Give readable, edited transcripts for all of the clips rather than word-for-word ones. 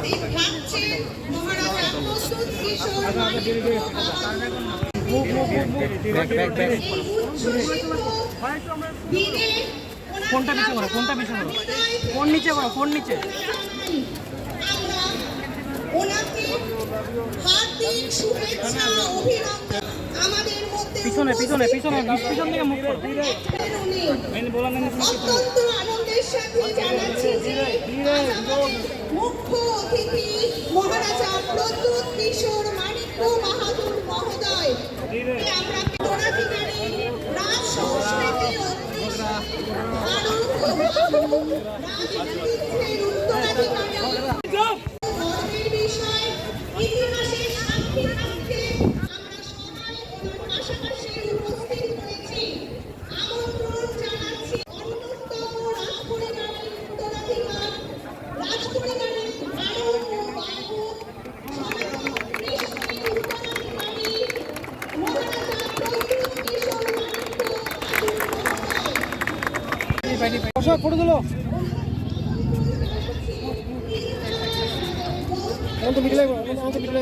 উপস্থিত থাকছেন মহারাজা প্রস্তুত কিশোর ফোনটা পিছিয়ে করো, ফোনটা পিছিয়ে করো, ফোন নিচে করো, ফোন নিচে। ওনাকে হার্দিক শুভেচ্ছা অভিনন্দন। আমাদের মধ্যে পিছনে পিছনে পিছনে পিছন থেকে মুখ করো। অত্যন্ত আনন্দের সাথে জানাচ্ছি যে মুখ্য অতিথি মহারাজা প্রদ্যুৎ কিশোর মাণিক্য বাহাদুর মহোদয় আমরা উত্তরাধিকারী রাজ সংস্কৃতি গর্বের বিষয় ইতিহাসের সাক্ষী থাকতে আমরা সবাই ওনার পাশাপাশি উপস্থিত হয়েছি। আমন্ত্রণ জানাচ্ছি অন্যতম রাজপরিবারের উত্তরাধিকার রাজপরিবারের নায়ক ও বাহক উত্তরাধিকারী মহারাজা প্রদ্যুৎ কিশোর মাণিক্য ফটো তুলো। অন্ত মিডলে অন্ত মিডলে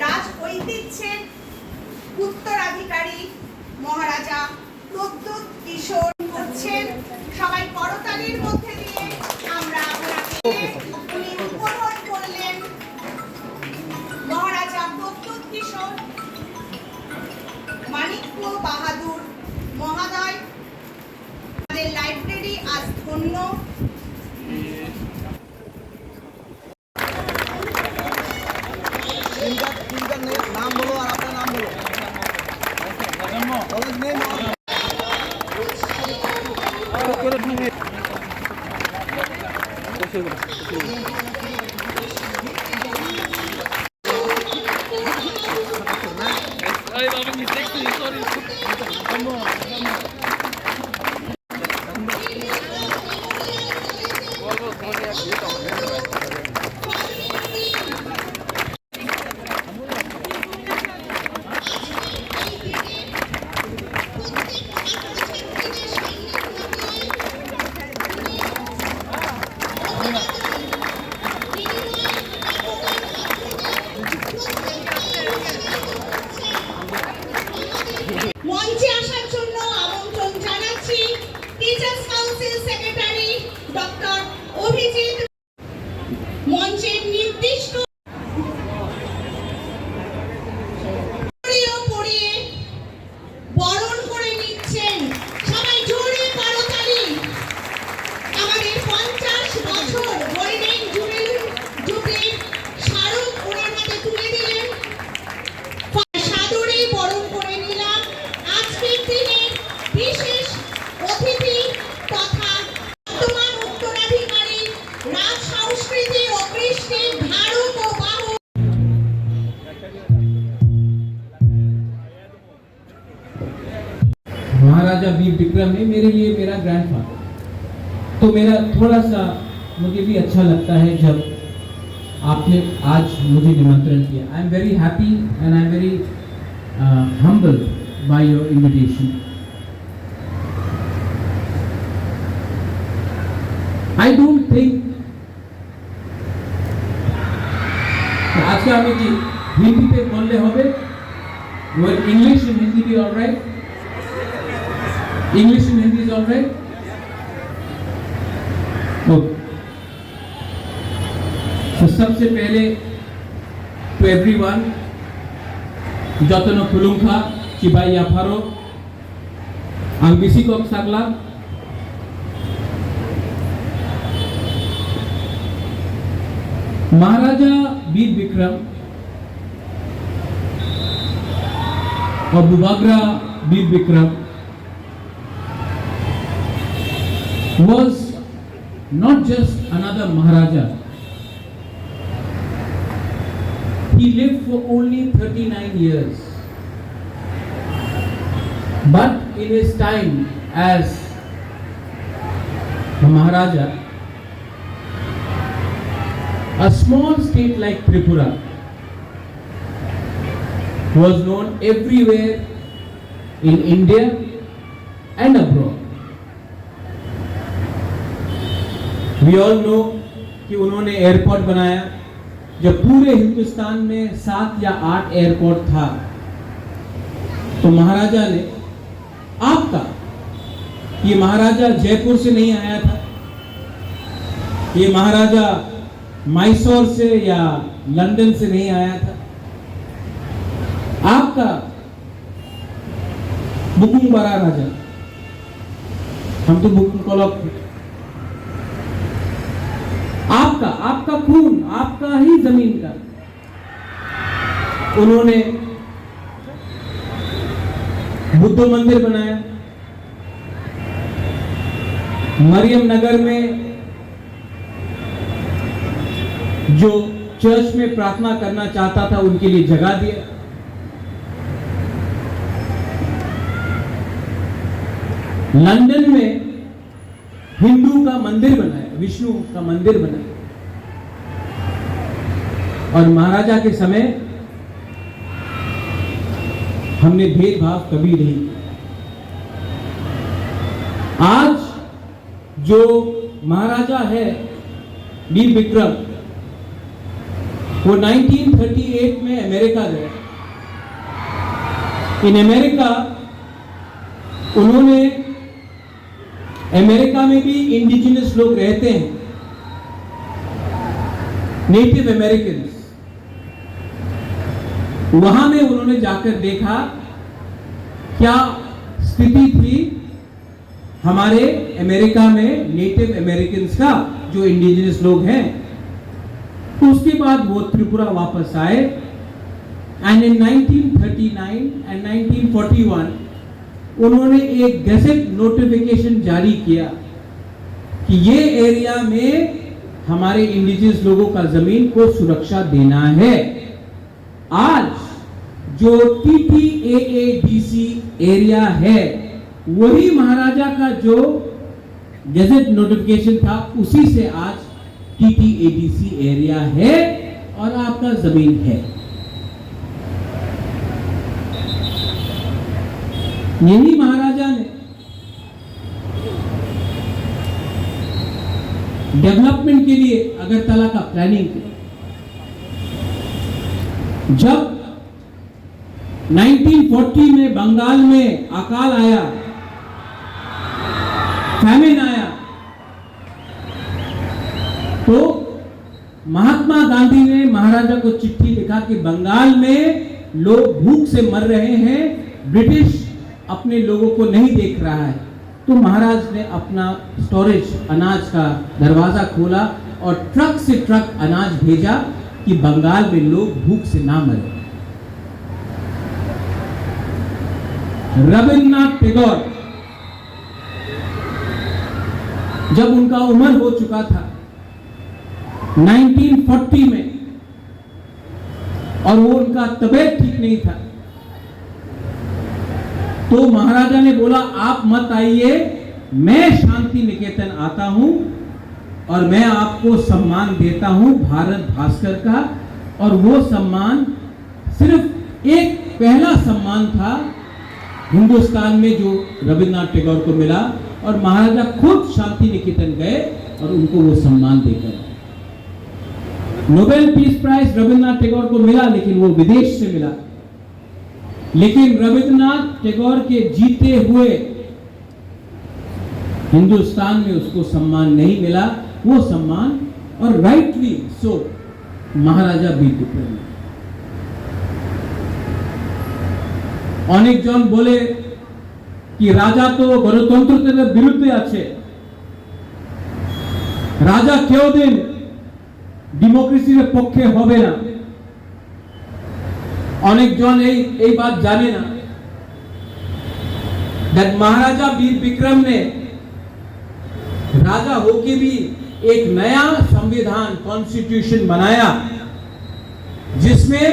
রাজ ঐতিহ্যের উত্তরাধিকারী মহারাজা প্রদ্যুৎ কিশোর করছেন। সবাই করতালির মধ্যে দিয়ে আমরা উনি উপহার করলেন। মহারাজা প্রদ্যুৎ কিশোর মাণিক্য বাহাদুর মহোদয়, আমাদের লাইব্রেরি আজ ধন্য। नाम बोलो और अपना नाम बोलो। कॉलेज नेम মঞ্চে আসার জন্য আমন্ত্রণ জানাচ্ছি teachers council secretary doctor Abhijit. মঞ্চের নির্দিষ্ট পড়িয়ে বরণ করে নিচ্ছেন। সবাই জোরে করতালি। আমাদের 50 বছর গোল্ডেন জুবলির স্মারক ওনার হাতে তুলে দিলেন। সাদরে বরণ করে নিলাম আজকের দিনের বিশেষ অতিথি তথা বর্তমান উত্তরাধিকারী রাজ সংস্কৃতি ও কৃষ্টির ধারক ও বাহক। महाराजा वीर विक्रम ने मेरे लिए मेरा ग्रैंडफादर, तो मेरा थोड़ा सा मुझे भी अच्छा लगता है जब आपने आज मुझे निमंत्रण किया। आई am very happy and I am very humbled by your invitation. I don't think আজকে আমি কি হিন্দিতে বললে হবে? Well, English and Hindi be all right? English and Hindi is all right? Okay. So सबसे पहले to everyone যতন খুলুংখা চিবাই আফারো আং বিসিকক সাগলা महाराजा वीर विक्रम और बुबागरा वीर Vikram was not just another Maharaja. He he lived for only 39 years. But in his time as a Maharaja, a small state like Tripura was known everywhere in India and abroad. We all know कि उन्होंने airport बनाया. जब पूरे हिंदुस्तान में 7 या 8 airport था, तो महाराजा ने आपका, ये महाराजा जयपुर से नहीं आया था, ये महाराजा मैसूर से या लंदन से नहीं आया था, आपका बुकुम बड़ा राजा, हम तो बुकुम कोलक, आपका खून, आपका ही जमीन का उन्होंने बुद्ध मंदिर बनाया. मरियम नगर में जो चर्च में प्रार्थना करना चाहता था उनके लिए जगह दिया. लंदन में हिंदू का मंदिर बनाया, विष्णु का मंदिर बनाया. और महाराजा के समय हमने भेदभाव कभी नहीं किया. आज जो महाराजा है वीर विक्रम, वो 1938 में अमेरिका गए. इन अमेरिका उन्होंने, अमेरिका में भी इंडिजिनस लोग रहते हैं, नेटिव अमेरिकन्स. वहां में उन्होंने जाकर देखा क्या स्थिति थी हमारे अमेरिका में नेटिव अमेरिकन्स का, जो इंडिजिनस लोग हैं. तो उसके बाद वो त्रिपुरा वापस आए. एंड इन 1939 एंड 1941 उन्होंने एक गैजेट नोटिफिकेशन जारी किया कि ये एरिया में हमारे इंडिजिनस लोगों का जमीन को सुरक्षा देना है. आज जो TTAADC एरिया है, वही महाराजा का जो गैजेट नोटिफिकेशन था, उसी से आज TTADC एरिया है और आपका जमीन है. यही महाराजा ने डेवलपमेंट के लिए अगरतला का प्लानिंग किया. जब 1940 में बंगाल में अकाल आया, फैमिन आया, तो महात्मा गांधी ने महाराजा को चिट्ठी लिखा कि बंगाल में लोग भूख से मर रहे हैं, ब्रिटिश अपने लोगों को नहीं देख रहा है. तो महाराज ने अपना स्टोरेज अनाज का दरवाजा खोला और ट्रक से ट्रक अनाज भेजा कि बंगाल में लोग भूख से ना मरे. रविन्द्रनाथ टैगोर जब उनका उम्र हो चुका था 1940 में, और वो उनका तबीयत ठीक नहीं था, तो महाराजा ने बोला आप मत आइए, मैं शांति निकेतन आता हूं और मैं आपको सम्मान देता हूं भारत भास्कर का. और वो सम्मान सिर्फ एक पहला सम्मान था हिंदुस्तान में जो रविन्द्रनाथ टैगोर को मिला, और महाराजा खुद शांति निकेतन गए और उनको वो सम्मान देकर. Nobel peace prize Rabindranath Tagore को मिला, लेकिन वो विदेश से मिला. लेकिन रविन्द्रनाथ टैगोर के जीते हुए हिंदुस्तान में उसको सम्मान नहीं मिला. वो सम्मान, और राइटली सो, महाराजा वीर विक्रम. অনেক জন বলে কি রাজা তো গণতন্ত্রের বিরুদ্ধে আছে, রাজা কেউ দিন ডেমোক্রেসির পক্ষে হবে না. অনেক জন এই बात জানে না that महाराजा वीर विक्रम ने राजा होके भी एक नया संविधान कॉन्स्टिट्यूशन बनाया, जिसमें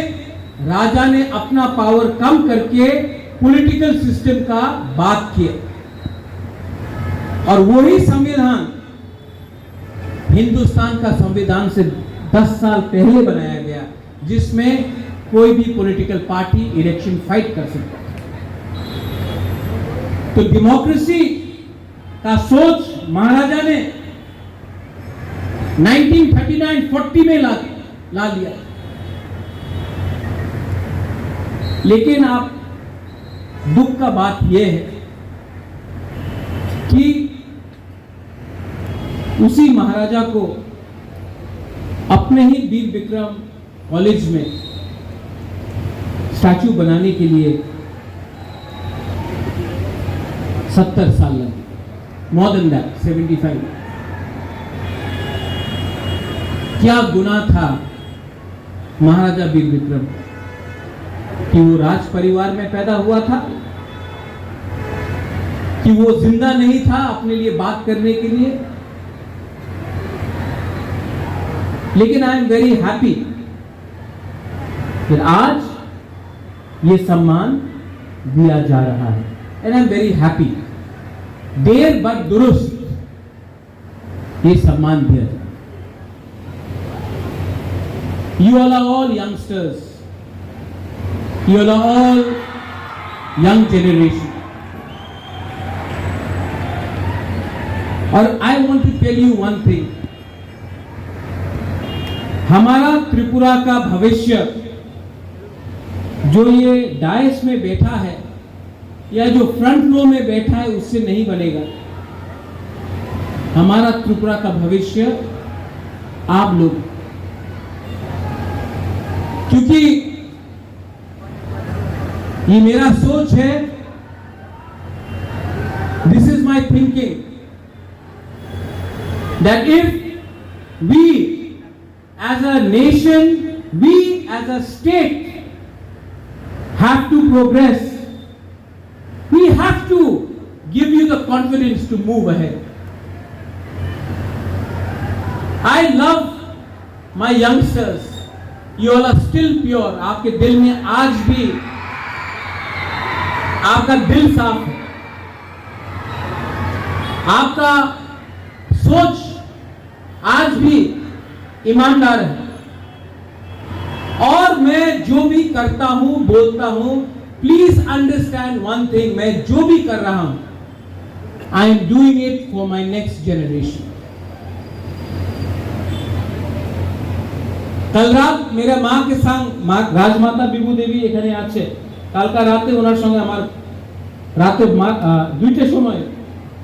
राजा ने अपना पावर कम करके पॉलिटिकल सिस्टम का बात किया, और वही संविधान हिंदुस्तान का संविधान से 10 साल पहले बनाया गया, जिसमें कोई भी पॉलिटिकल पार्टी इलेक्शन फाइट कर सकता है। तो डेमोक्रेसी का सोच महाराजा ने 1939-40 में ला लिया। लेकिन आप दुख का बात यह है कि उसी महाराजा को अपने ही वीर विक्रम कॉलेज में स्टैचू बनाने के लिए 70 साल लगे, मोर देन दैट 75। क्या गुनाह था महाराजा वीर विक्रम कि वो राज परिवार में पैदा हुआ था, कि वो जिंदा नहीं था अपने लिए बात करने के लिए। लेकिन आई एम वेरी हैप्पी कि आज ये सम्मान दिया जा रहा है, and I am very happy. देर बर दुरुस्त ये सम्मान दिया जाए। You all are all youngsters. You all are all young generation. और I want to tell you one thing. हमारा त्रिपुरा का भविष्य जो ये डायस में बैठा है या जो फ्रंट रो में बैठा है उससे नहीं बनेगा। हमारा त्रिपुरा का भविष्य आप लोग, क्योंकि ये मेरा सोच है, this is my thinking, that if we as a nation, we as a state have to progress, we have to give you the confidence to move ahead. I love my youngsters. You all are still pure. आपके दिल में आज भी आपका दिल साफ है, आपका सोच आज भी ईमानदार है। और मैं जो भी करता हूं, बोलता हूं, प्लीज अंडरस्टैंड वन थिंग, मैं जो भी कर रहा हूं, I am doing it for my next generation. कल रात मेरा माँ के संग राजमाता बिबू देवी एखाने आछे, कालका राते ओनार संगे आमार राते दुइटे समय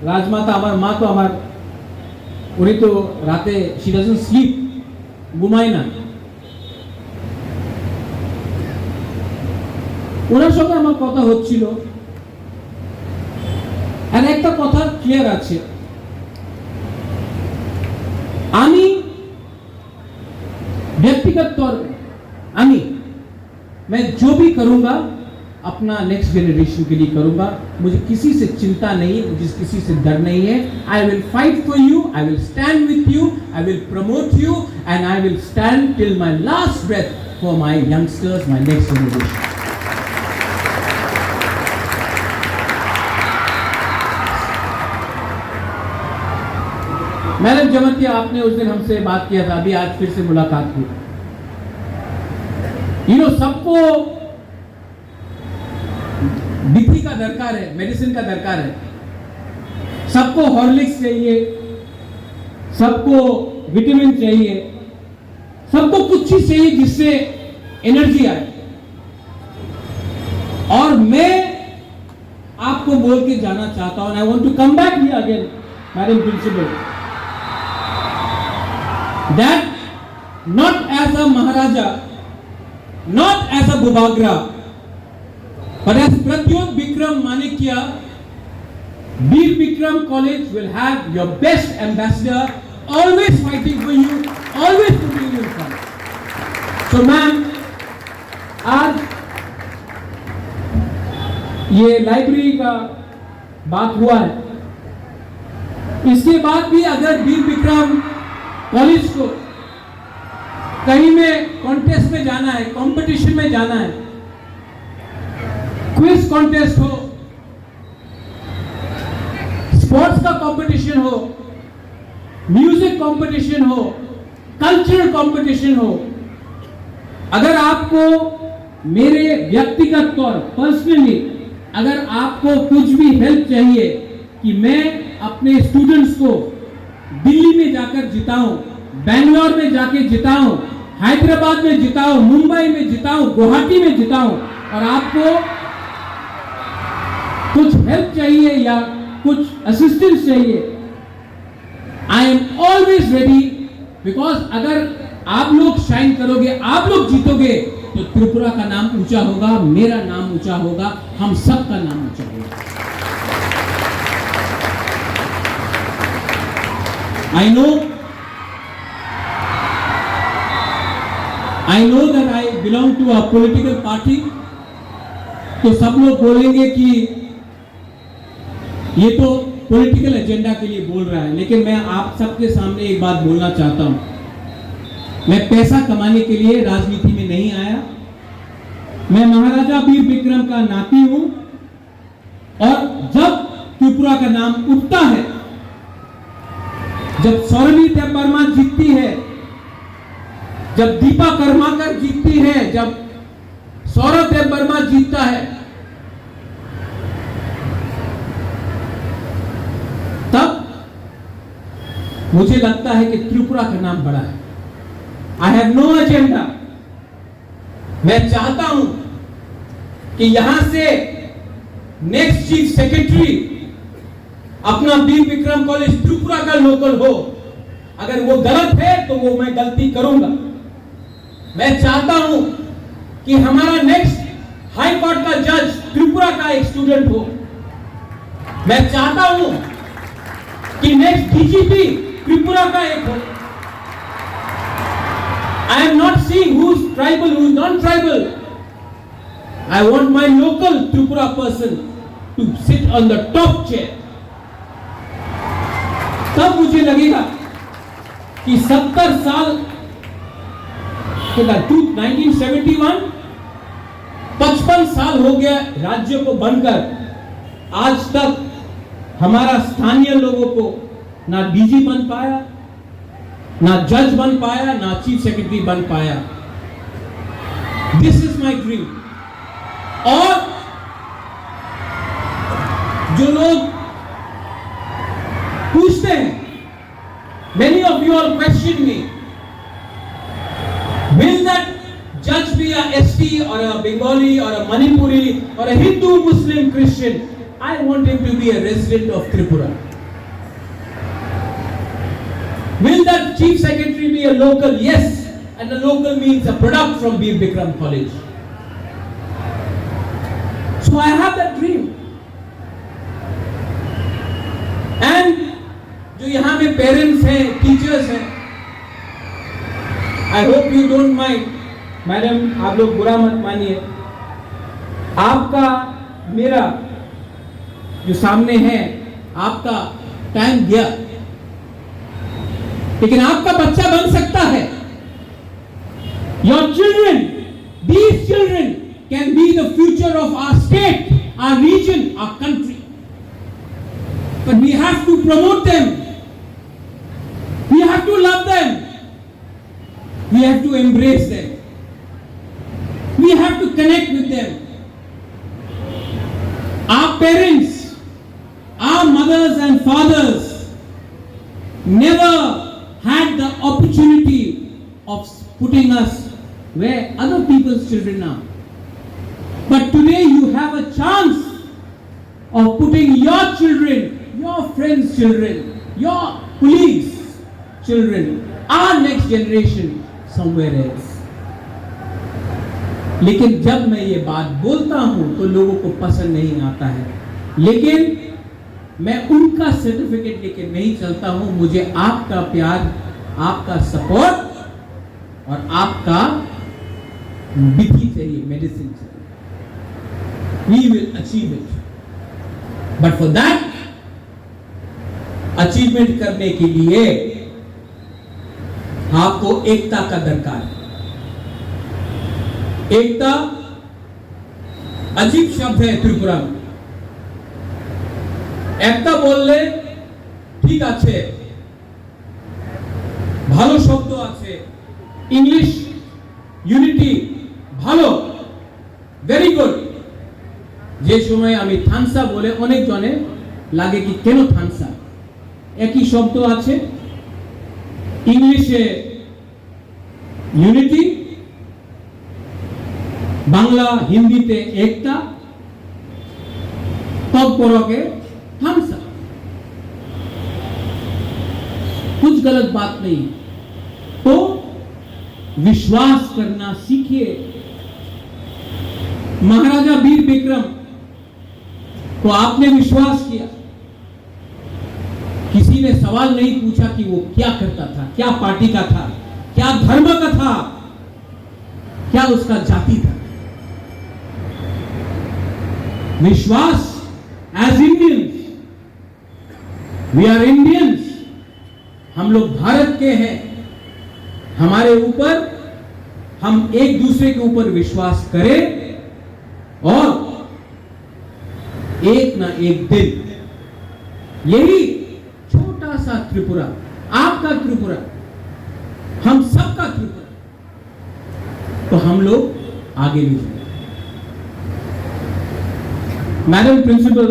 राजमाता आमार माँ तो आमार उनी तो राते शी डजंट स्लीप, घुमाय ना, ওনার সঙ্গে আমার কথা হচ্ছিল। আর একটা কথা ক্লিয়ার আছে, আমি व्यक्तिगत तौर पे मैं जो भी करूंगा अपना नेक्स्ट जनरेशन के लिए करूंगा। मुझे किसी से चिंता नहीं है, मुझे किसी से डर नहीं है। I will fight for you, I will stand with you, I will promote you, and I will stand till my last breath for my youngsters, my next generation. Madam Jamatia, आपने उस दिन हमसे बात किया था, अभी आज फिर से मुलाकात हुई। सबको बीपी का दरकार है, मेडिसिन का दरकार है, सबको हॉर्लिक्स चाहिए, सबको विटामिन चाहिए, सबको कुछ चीज चाहिए जिससे एनर्जी आए। और मैं आपको बोल के जाना चाहता हूं, I want to come back here again madam principal, that not as a Maharaja, not as a Bubagra, but as Pradyot Vikram Manikya, Veer Vikram College will have your best ambassador, always fighting for you, always putting you in front. So ma'am, आज ये library का बात हुआ है, इसके बाद भी अगर वीर विक्रम कॉलेज को कहीं में कॉन्टेस्ट में जाना है, कंपटीशन में जाना है, क्विज कॉन्टेस्ट हो, स्पोर्ट्स का कंपटीशन हो, म्यूजिक कंपटीशन हो, कल्चरल कंपटीशन हो, अगर आपको मेरे व्यक्तिगत तौर पर्सनली अगर आपको कुछ भी हेल्प चाहिए कि मैं अपने स्टूडेंट्स को दिल्ली में जाकर जिताऊं, बेंगलोर में जाके जिताऊं, हैदराबाद में जिताऊं, मुंबई में जिताऊं, गुवाहाटी में जिताऊं, और आपको कुछ हेल्प चाहिए या कुछ असिस्टेंस चाहिए, I am always ready, because अगर आप लोग शाइन करोगे, आप लोग जीतोगे, तो त्रिपुरा का नाम ऊंचा होगा, मेरा नाम ऊंचा होगा, हम सब का नाम ऊंचा होगा। I know that I belong to a political party, तो सब लोग बोलेंगे कि ये तो पॉलिटिकल एजेंडा के लिए बोल रहा है, लेकिन मैं आप सबके सामने एक बात बोलना चाहता हूं। मैं पैसा कमाने के लिए राजनीति में नहीं आया। मैं महाराजा वीर विक्रम का नाती हूं, और जब त्रिपुरा का नाम उठता है, जब सौरवी देवबर्मा जीतती है, जब दीपा कर्माकर जीतती है, जब सौरभ देवबर्मा जीतता है, तब मुझे लगता है कि त्रिपुरा का नाम बड़ा है। I have no agenda. मैं चाहता हूं कि यहां से नेक्स्ट चीफ सेक्रेटरी अपना वीर विक्रम कॉलेज त्रिपुरा का लोकल हो। अगर वो गलत है तो वो मैं गलती करूंगा। मैं चाहता हूं कि हमारा नेक्स्ट हाई कोर्ट का जज त्रिपुरा का एक स्टूडेंट हो। मैं चाहता हूं कि नेक्स्ट डीजीपी त्रिपुरा का एक हो। I am not seeing who's tribal, who's non-tribal. I want my local Tripura person to sit on the top chair. तब मुझे लगेगा कि 70 साल 1971 55 साल हो गया राज्य को बनकर, आज तक हमारा स्थानीय लोगों को ना डीजी बन पाया, ना जज बन पाया, ना चीफ सेक्रेटरी बन पाया। This is my dream. और जो लोग पूछते हैं, many of you all question me, will that judge be a ST or a Bengali or a Manipuri or a Hindu, Muslim, Christian? I want him to be a resident of Tripura. Will that chief secretary be a local? Yes, and a local means a product from Veer Vikram College. So I have that dream. And जो यहाँ में parents हैं, teachers हैं, I hope you don't mind, madam आप लोग बुरा मत मानिए, आपका मेरा जो सामने है, आपका टाइम गया, लेकिन आपका बच्चा बन सकता है। Your children, these children can be the future of our state, our region, our country. But we have to promote them. We have to love them. We have to embrace them. We have to connect with them. Our parents, our mothers and fathers never had the opportunity of putting us where other people's children are. But today you have a chance of putting your children, your friends' children, your colleagues' children, our next generation somewhere else. लेकिन जब मैं ये बात बोलता हूं तो लोगों को पसंद नहीं आता है, लेकिन मैं उनका सर्टिफिकेट लेके नहीं चलता हूं। मुझे आपका प्यार, आपका सपोर्ट और आपका विधि चाहिए, मेडिसिन चाहिए। We will achieve it. But for that, achievement करने के लिए आपको एकता का दरकार है। एकता अजीब शब्द है त्रिपुरा में। एकता बोलले ठीक আছে, ভালো শব্দ আছে, ইংলিশ ইউনিটি ভালো, ভেরি গুড। যে সময় আমি থানসা বলে অনেক জনে লাগে কি কেন থানসা, একই শব্দ আছে, ইংলিশে ইউনিটি, বাংলা হিন্দিতে एकता, तब करोगे थानसा। कुछ गलत बात नहीं, तो विश्वास करना सीखिए। महाराजा वीर विक्रम को आपने विश्वास किया, किसी ने सवाल नहीं पूछा कि वो क्या करता था, क्या पार्टी का था, क्या धर्म का था, क्या उसका जाति था। विश्वास as Indians, we are Indians, हम लोग भारत के हैं, हमारे ऊपर हम एक दूसरे के ऊपर विश्वास करें और एक ना एक दिन यही छोटा सा त्रिपुरा, आपका त्रिपुरा, हम सबका त्रिपुरा, तो हम लोग आगे भी जाएंगे। मैडम प्रिंसिपल,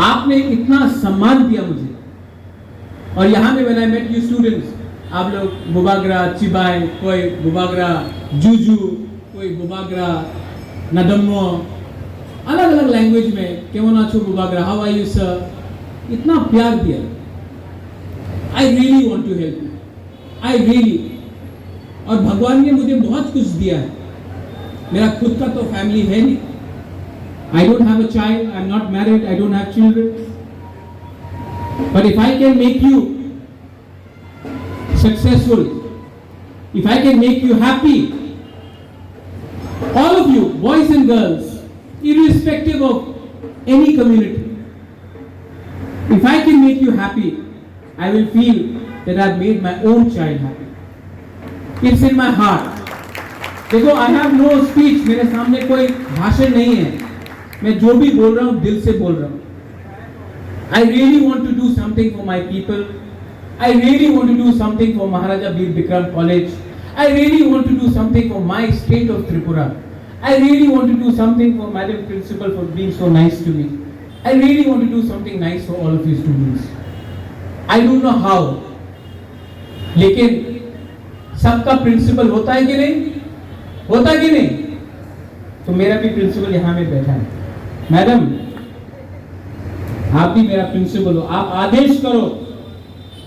आपने इतना सम्मान दिया मुझे, और यहां में when I met you students, आप लोग बुबागरा चिबाई, कोई बुबागरा जूजू, कोई बुबागरा नदम्मो, अलग अलग लैंग्वेज में केमन आछो Bubagra, how are you sir, इतना प्यार दिया। I really want to help you, I really, और भगवान ने मुझे बहुत कुछ दिया है। मेरा खुद का तो फैमिली है नहीं, I don't have a child, I'm not married, I don't have children. But if I can make you successful, if I can make you happy, all of you, boys and girls, irrespective of any community, if I can make you happy, I will feel that I've made my own child happy. It's in my heart. देखो, I have no speech, मेरे सामने कोई भाषण नहीं है, मैं जो भी बोल रहा हूं दिल से बोल रहा हूं। I really want to do something for my people. I really want to do something for Maharaja Veer Vikram College. I really want to do something for my state of Tripura. I really want to do something for Madam Principal for being so nice to me. I really want to do something nice for all of you students. I don't know how, लेकिन सबका principal होता है कि नहीं, होता है कि नहीं? तो मेरा भी प्रिंसिपल यहां में बैठा है। मैडम, आप भी मेरा प्रिंसिपल हो, आप आदेश करो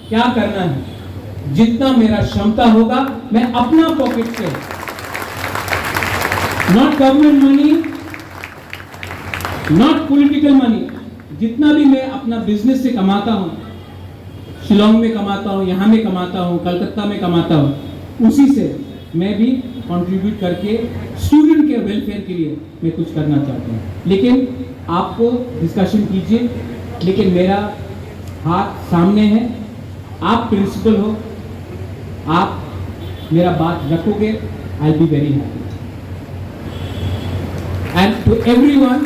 क्या करना है। जितना मेरा क्षमता होगा मैं अपना पॉकेट से, not government money, not political money, जितना भी मैं अपना बिजनेस से कमाता हूं, शिलोंग में कमाता हूं, यहां में कमाता हूं, कलकत्ता में कमाता हूं, उसी से मैं भी कंट्रीब्यूट करके स्टूडेंट के वेलफेयर के लिए मैं कुछ करना चाहता हूँ। लेकिन आपको डिस्कशन कीजिए, लेकिन मेरा हाथ सामने है, आप प्रिंसिपल हो, आप मेरा बात रखोगे, I will be very happy. And to everyone,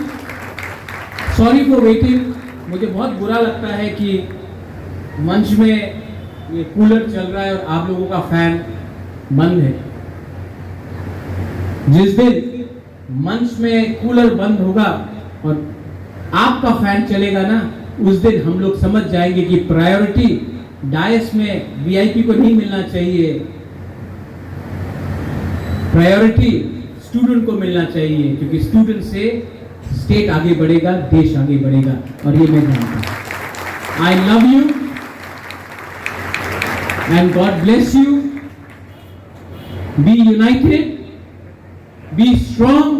sorry for waiting. मुझे बहुत बुरा लगता है कि मंच में ये कूलर चल रहा है और आप लोगों का फैन बंद है। जिस दिन मंच में कूलर बंद होगा और आपका फैन चलेगा ना, उस दिन हम लोग समझ जाएंगे कि प्रायोरिटी डायस में वीआईपी को नहीं मिलना चाहिए, प्रायोरिटी स्टूडेंट को मिलना चाहिए, क्योंकि स्टूडेंट से स्टेट आगे बढ़ेगा, देश आगे बढ़ेगा, और ये मैं जानता हूं। I love you and God bless you. Be united, be strong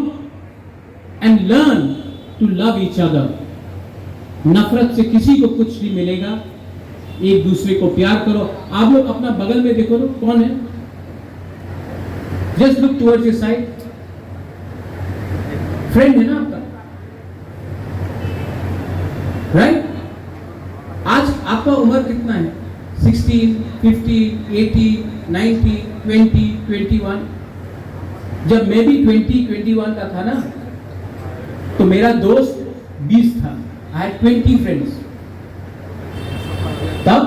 and learn to love each other. नफरत से किसी को कुछ नहीं मिलेगा, एक दूसरे को प्यार करो। आप लोग अपना बगल में देखो तो कौन है, just look towards your side, friend है ना आपका, राइट? आज आपका उम्र कितना है? 16, 50, 80, 19, 20, 21। जब मैं भी 20, 21 का था ना, तो मेरा दोस्त 20 था। I had 20 friends। तब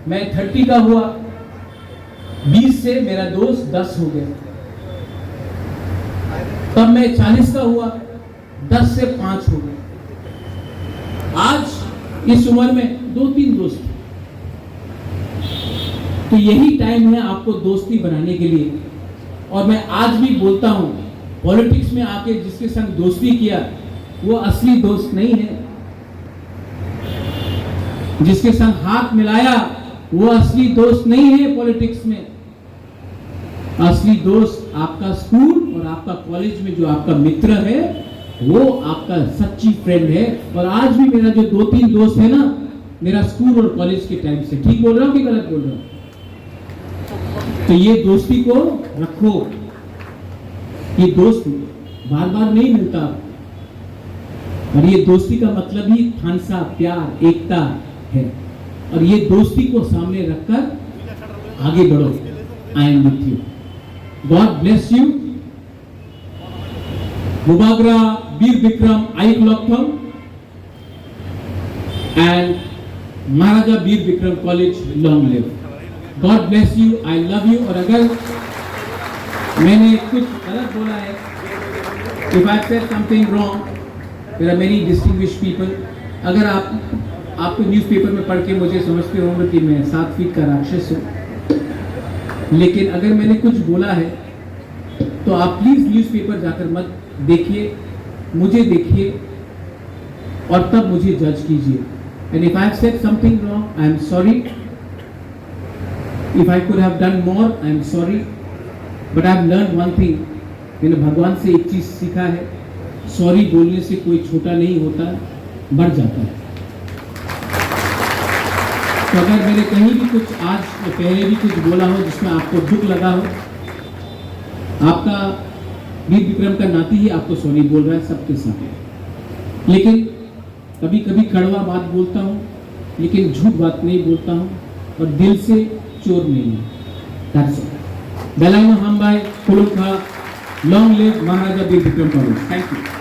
मैं 30 का हुआ, 20 से मेरा दोस्त 10 हो गया। तब मैं 40 का हुआ, 10 से 5 हो गए। आज इस उम्र में 2-3 दोस्त हैं। तो यही टाइम है आपको दोस्ती बनाने के लिए। और मैं आज भी बोलता हूं, पॉलिटिक्स में आके जिसके संग दोस्ती किया वो असली दोस्त नहीं है। जिसके संग हाथ मिलाया वो असली दोस्त नहीं है। पॉलिटिक्स में असली दोस्त आपका स्कूल और आपका कॉलेज में जो आपका मित्र है वो आपका सच्ची फ्रेंड है। और आज भी मेरा जो 2-3 दोस्त है ना, मेरा स्कूल और कॉलेज के टाइम से। ठीक बोल रहा हूं कि गलत बोल रहा हूं? तो ये दोस्ती को रखो। ये दोस्त बार बार नहीं मिलता, और ये दोस्ती का मतलब ही खानसा, प्यार, एकता है। और ये दोस्ती को सामने रखकर आगे बढ़ो। I am with you. God bless you. Mubagra Bir Bikram आईक्लॉथम and Maharaja Bir Bikram college, long live. God bless you. I love you. और अगर मैंने कुछ गलत बोला है, if I said something wrong, there are many distinguished people. अगर आपको न्यूज़पेपर में पढ़ के मुझे समझते होंगे कि मैं 7 फीट का राक्षस हूँ, लेकिन अगर मैंने कुछ बोला है तो आप प्लीज न्यूज़पेपर जाकर मत देखिए, मुझे देखिए और तब मुझे जज कीजिए। And if I have said something wrong, I am sorry. If I could have done more, I am sorry. But I have learn one thing, मैंने भगवान से एक चीज सीखा है, सॉरी बोलने से कोई छोटा नहीं होता, बढ़ जाता है। तो अगर मैंने कहीं भी कुछ आज पहले भी कुछ बोला हो जिसमें आपको दुख लगा हो, आपका वीर विक्रम का नाती ही आपको सॉरी बोल रहा है सबके साथ। लेकिन कभी कभी कड़वा बात बोलता हूँ, लेकिन झूठ बात नहीं बोलता हूँ, और दिल से चोर नहीं है। That's all. Belaino Hambai, Kulukha, long live Maharaja Veer Vikram College. Thank you.